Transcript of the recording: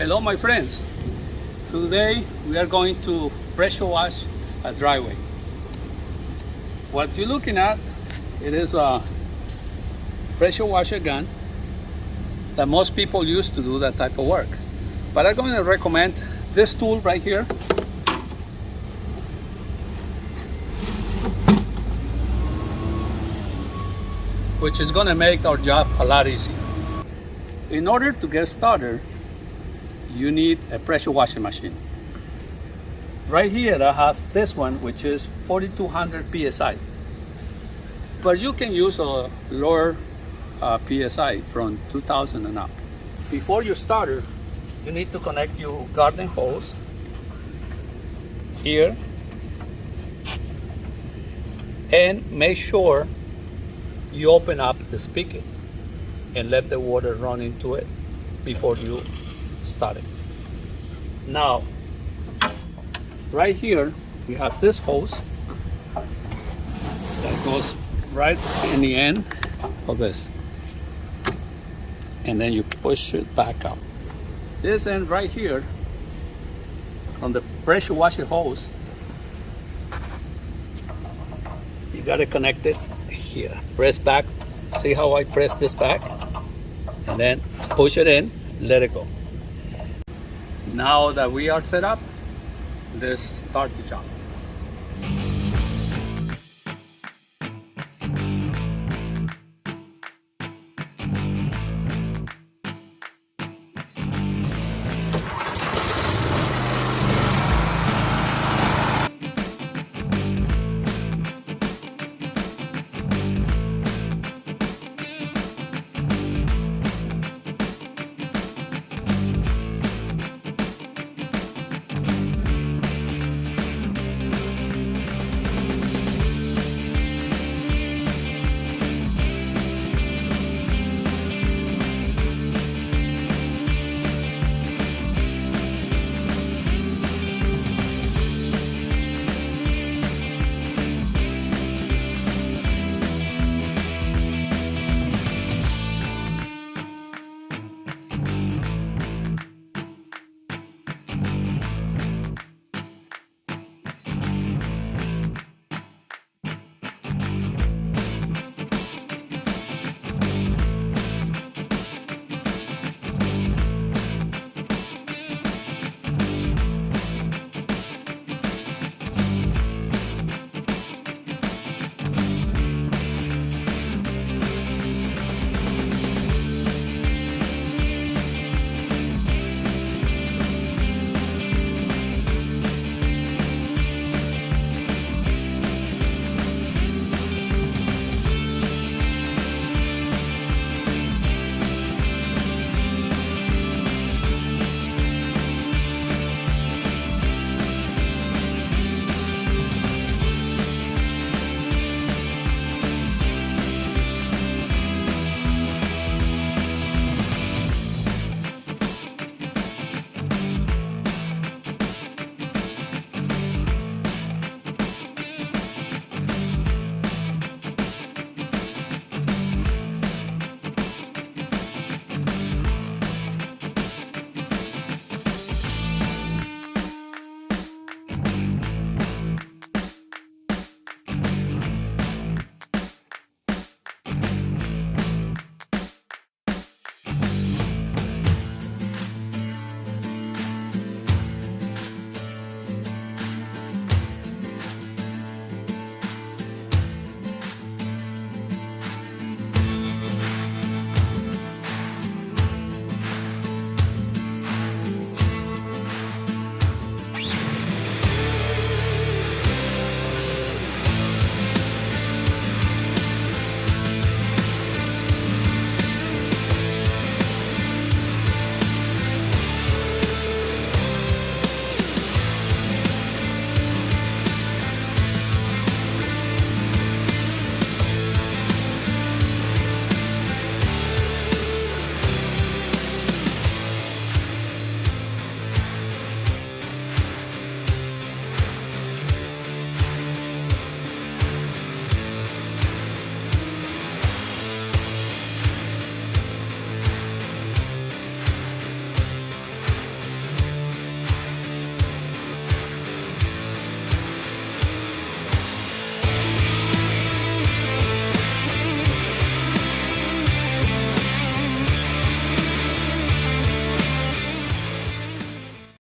Hello my friends. Today we are going to pressure wash a driveway. What you're looking at, it is a pressure washer gun that most people use to do that type of work. But I'm going to recommend this tool right here. Which is going to make our job a lot easier. In order to get started, you need a pressure washing machine. Right here I have this one, which is 4200 psi, but you can use a lower psi from 2000 and up. Before you start, you need to connect your garden hose here and make sure you open up the spigot and let the water run into it before you start it. Now, right here, we have this hose that goes right in the end of this. And then you push it back up. This end right here, on the pressure washer hose, you gotta connect it here. Press back. See how I press this back? And then push it in, let it go. Now that we are set up, let's start the job.